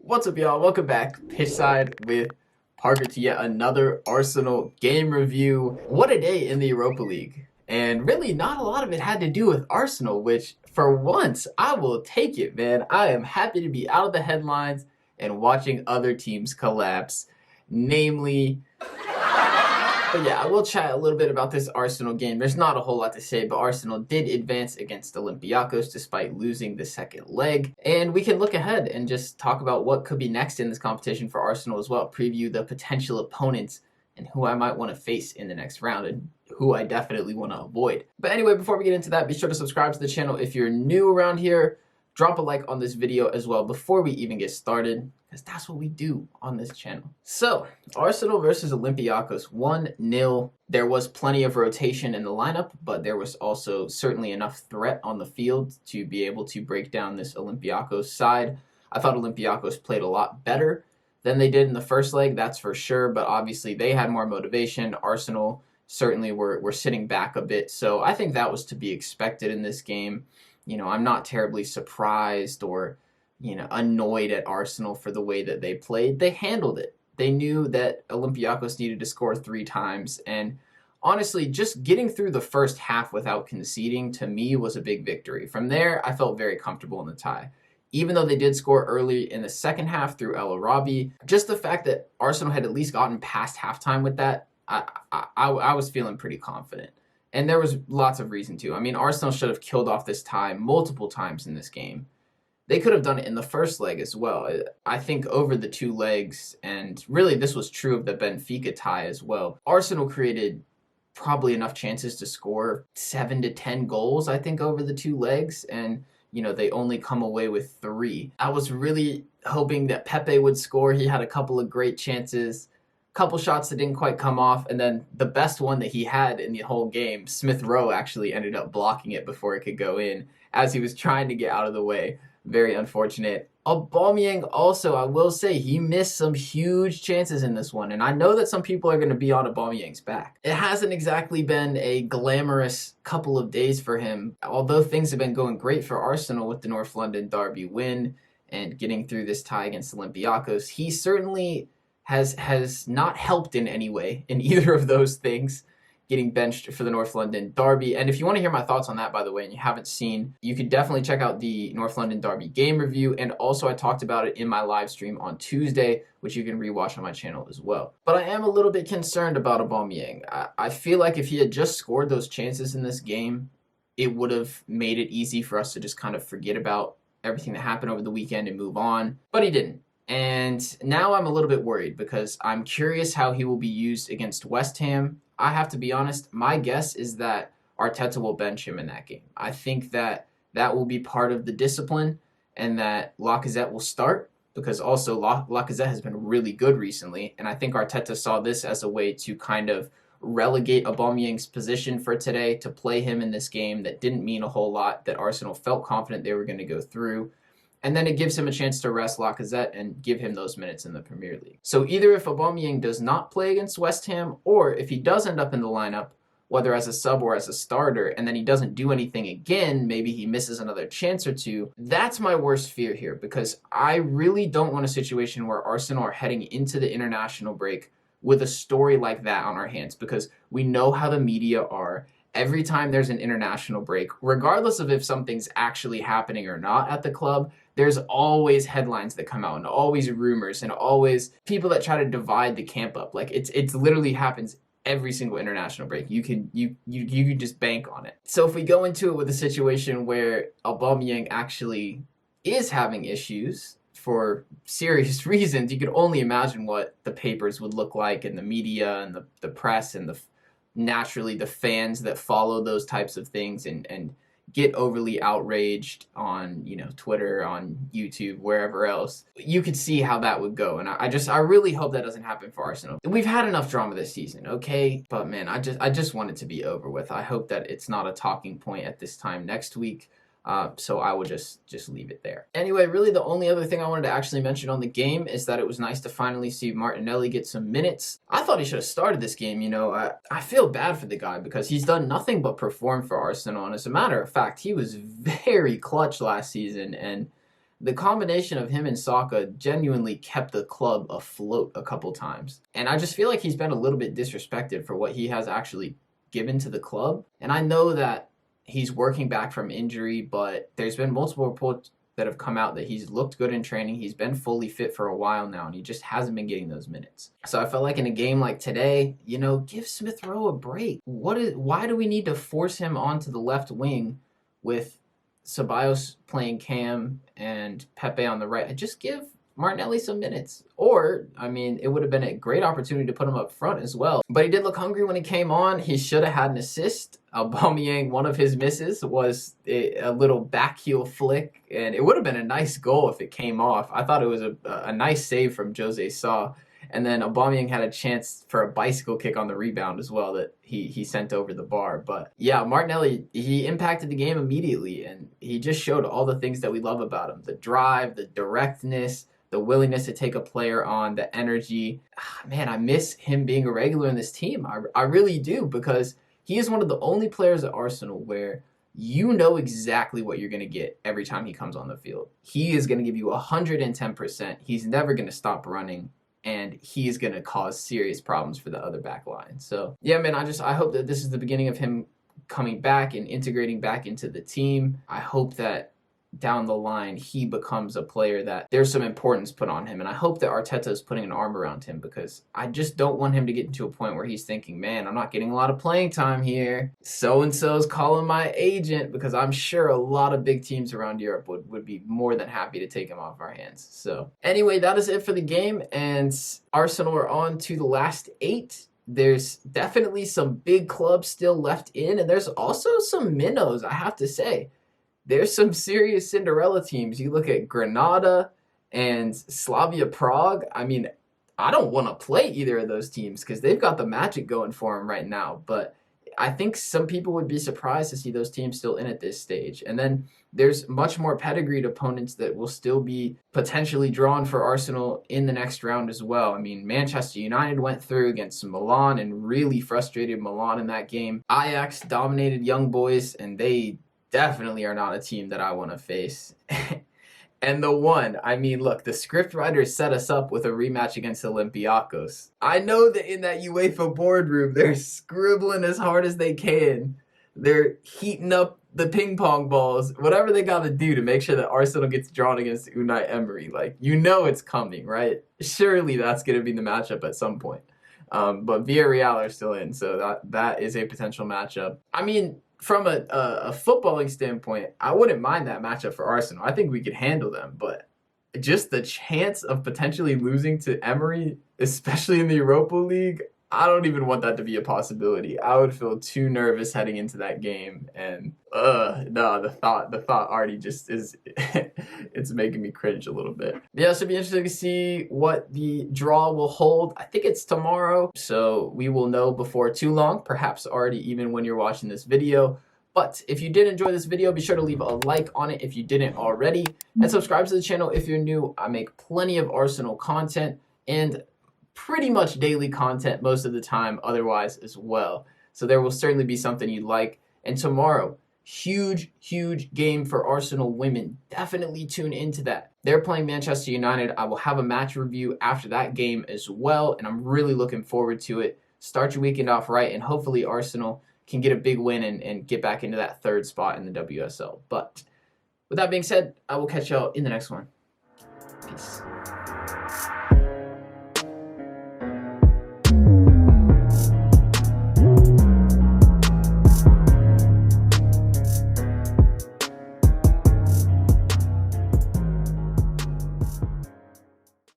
What's up, y'all? Welcome back. Pitchside with Parker to yet another Arsenal game review. What a day in the Europa League. And really, not a lot of it had to do with Arsenal, which for once, I will take it, man. I am happy to be out of the headlines and watching other teams collapse. Namely, but yeah, I will chat a little bit about this Arsenal game. There's not a whole lot to say, but Arsenal did advance against Olympiacos despite losing the second leg. And we can look ahead and just talk about what could be next in this competition for Arsenal as well. Preview the potential opponents and who I might want to face in the next round and who I definitely want to avoid. But anyway, before we get into that, be sure to subscribe to the channel if you're new around here. Drop a like on this video as well before we even get started, because that's what we do on this channel. So, Arsenal versus Olympiacos, 1-0. There was plenty of rotation in the lineup, but there was also certainly enough threat on the field to be able to break down this Olympiacos side. I thought Olympiacos played a lot better than they did in the first leg, that's for sure, but obviously they had more motivation. Arsenal certainly were sitting back a bit, so I think that was to be expected in this game. You know, I'm not terribly surprised or, annoyed at Arsenal for the way that they played. They handled it. They knew that Olympiacos needed to score 3 times. And honestly, just getting through the first half without conceding, to me, was a big victory. From there, I felt very comfortable in the tie. Even though they did score early in the second half through El Arabi, just the fact that Arsenal had at least gotten past halftime with that, I was feeling pretty confident. And there was lots of reason to. I mean, Arsenal should have killed off this tie multiple times in this game. They could have done it in the first leg as well. I think over the 2 legs, and really this was true of the Benfica tie as well, Arsenal created probably enough chances to score 7 to 10 goals, I think, over the 2 legs. And, they only come away with 3. I was really hoping that Pepe would score. He had a couple of great chances. Couple shots that didn't quite come off, and then the best one that he had in the whole game, Smith Rowe actually ended up blocking it before it could go in as he was trying to get out of the way. Very unfortunate. Aubameyang also, I will say, he missed some huge chances in this one, and I know that some people are going to be on Aubameyang's back. It hasn't exactly been a glamorous couple of days for him, although things have been going great for Arsenal with the North London derby win and getting through this tie against Olympiacos. He certainly has not helped in any way in either of those things, getting benched for the North London derby. And if you want to hear my thoughts on that, by the way, and you haven't seen, you could definitely check out the North London derby game review. And also I talked about it in my live stream on Tuesday, which you can rewatch on my channel as well. But I am a little bit concerned about Aubameyang. I feel like if he had just scored those chances in this game, it would have made it easy for us to just kind of forget about everything that happened over the weekend and move on. But he didn't. And now I'm a little bit worried because I'm curious how he will be used against West Ham. I have to be honest, my guess is that Arteta will bench him in that game. I think that will be part of the discipline and that Lacazette will start because also Lacazette has been really good recently. And I think Arteta saw this as a way to kind of relegate Aubameyang's position for today, to play him in this game that didn't mean a whole lot, that Arsenal felt confident they were going to go through. And then it gives him a chance to rest Lacazette and give him those minutes in the Premier League. So either if Aubameyang does not play against West Ham, or if he does end up in the lineup, whether as a sub or as a starter, and then he doesn't do anything again, maybe he misses another chance or 2, that's my worst fear here, because I really don't want a situation where Arsenal are heading into the international break with a story like that on our hands, because we know how the media are. Every time there's an international break, regardless of if something's actually happening or not at the club, there's always headlines that come out and always rumors and always people that try to divide the camp up. Like it's literally happens every single international break. You can just bank on it. So if we go into it with a situation where Aubameyang actually is having issues for serious reasons, you could only imagine what the papers would look like and the media and the press and naturally the fans that follow those types of things and get overly outraged on, Twitter, on YouTube, wherever else. You could see how that would go. And I really hope that doesn't happen for Arsenal. We've had enough drama this season, okay? But man, I just want it to be over with. I hope that it's not a talking point at this time next week. So I will just leave it there. Anyway, really the only other thing I wanted to actually mention on the game is that it was nice to finally see Martinelli get some minutes. I thought he should have started this game, I feel bad for the guy because he's done nothing but perform for Arsenal. And as a matter of fact, he was very clutch last season. And the combination of him and Saka genuinely kept the club afloat a couple times. And I just feel like he's been a little bit disrespected for what he has actually given to the club. And I know that he's working back from injury, but there's been multiple reports that have come out that he's looked good in training. He's been fully fit for a while now, and he just hasn't been getting those minutes. So I felt like in a game like today, give Smith Rowe a break. Why do we need to force him onto the left wing with Ceballos playing cam and Pepe on the right? Just give Martinelli some minutes. Or, it would have been a great opportunity to put him up front as well. But he did look hungry when he came on. He should have had an assist. Aubameyang, one of his misses was a little back heel flick, and it would have been a nice goal if it came off. I thought it was a nice save from Jose Sa. And then Aubameyang had a chance for a bicycle kick on the rebound as well that he sent over the bar. But yeah, Martinelli, he impacted the game immediately, and he just showed all the things that we love about him. The drive, the directness, the willingness to take a player on, the energy. Man, I miss him being a regular in this team. I really do, because he is one of the only players at Arsenal where you know exactly what you're going to get every time he comes on the field. He is going to give you 110%. He's never going to stop running, and he is going to cause serious problems for the other back line. So, yeah, man, I hope that this is the beginning of him coming back and integrating back into the team. I hope that down the line he becomes a player that there's some importance put on him, and I hope that Arteta is putting an arm around him, because I just don't want him to get into a point where he's thinking, man, I'm not getting a lot of playing time here, so-and-so's calling my agent, because I'm sure a lot of big teams around Europe would be more than happy to take him off our hands. So anyway, that is it for the game, and Arsenal are on to the last 8. There's definitely some big clubs still left in, and there's also some minnows, I have to say. There's some serious Cinderella teams. You look at Granada and Slavia Prague. I don't want to play either of those teams because they've got the magic going for them right now. But I think some people would be surprised to see those teams still in at this stage. And then there's much more pedigreed opponents that will still be potentially drawn for Arsenal in the next round as well. Manchester United went through against Milan and really frustrated Milan in that game. Ajax dominated Young Boys, and they definitely are not a team that I want to face. And look, the script writers set us up with a rematch against Olympiacos. I know that in that UEFA boardroom, they're scribbling as hard as they can. They're heating up the ping pong balls, whatever they got to do to make sure that Arsenal gets drawn against Unai Emery. It's coming, right? Surely that's going to be the matchup at some point. But Villareal are still in, so that is a potential matchup. From a footballing standpoint, I wouldn't mind that matchup for Arsenal. I think we could handle them, but just the chance of potentially losing to Emery, especially in the Europa League, I don't even want that to be a possibility. I would feel too nervous heading into that game, and the thought already just is it's making me cringe a little bit. Yeah, so it'll be interesting to see what the draw will hold. I think it's tomorrow, so we will know before too long, perhaps already even when you're watching this video. But if you did enjoy this video, be sure to leave a like on it if you didn't already, and subscribe to the channel if you're new. I make plenty of Arsenal content and pretty much daily content most of the time otherwise as well. So there will certainly be something you'd like. And tomorrow, huge game for Arsenal women. Definitely tune into that. They're playing Manchester United. I will have a match review after that game as well, and I'm really looking forward to it. Start your weekend off right, and hopefully Arsenal can get a big win and get back into that 3rd spot in the WSL. But with that being said, I will catch y'all in the next one. Peace.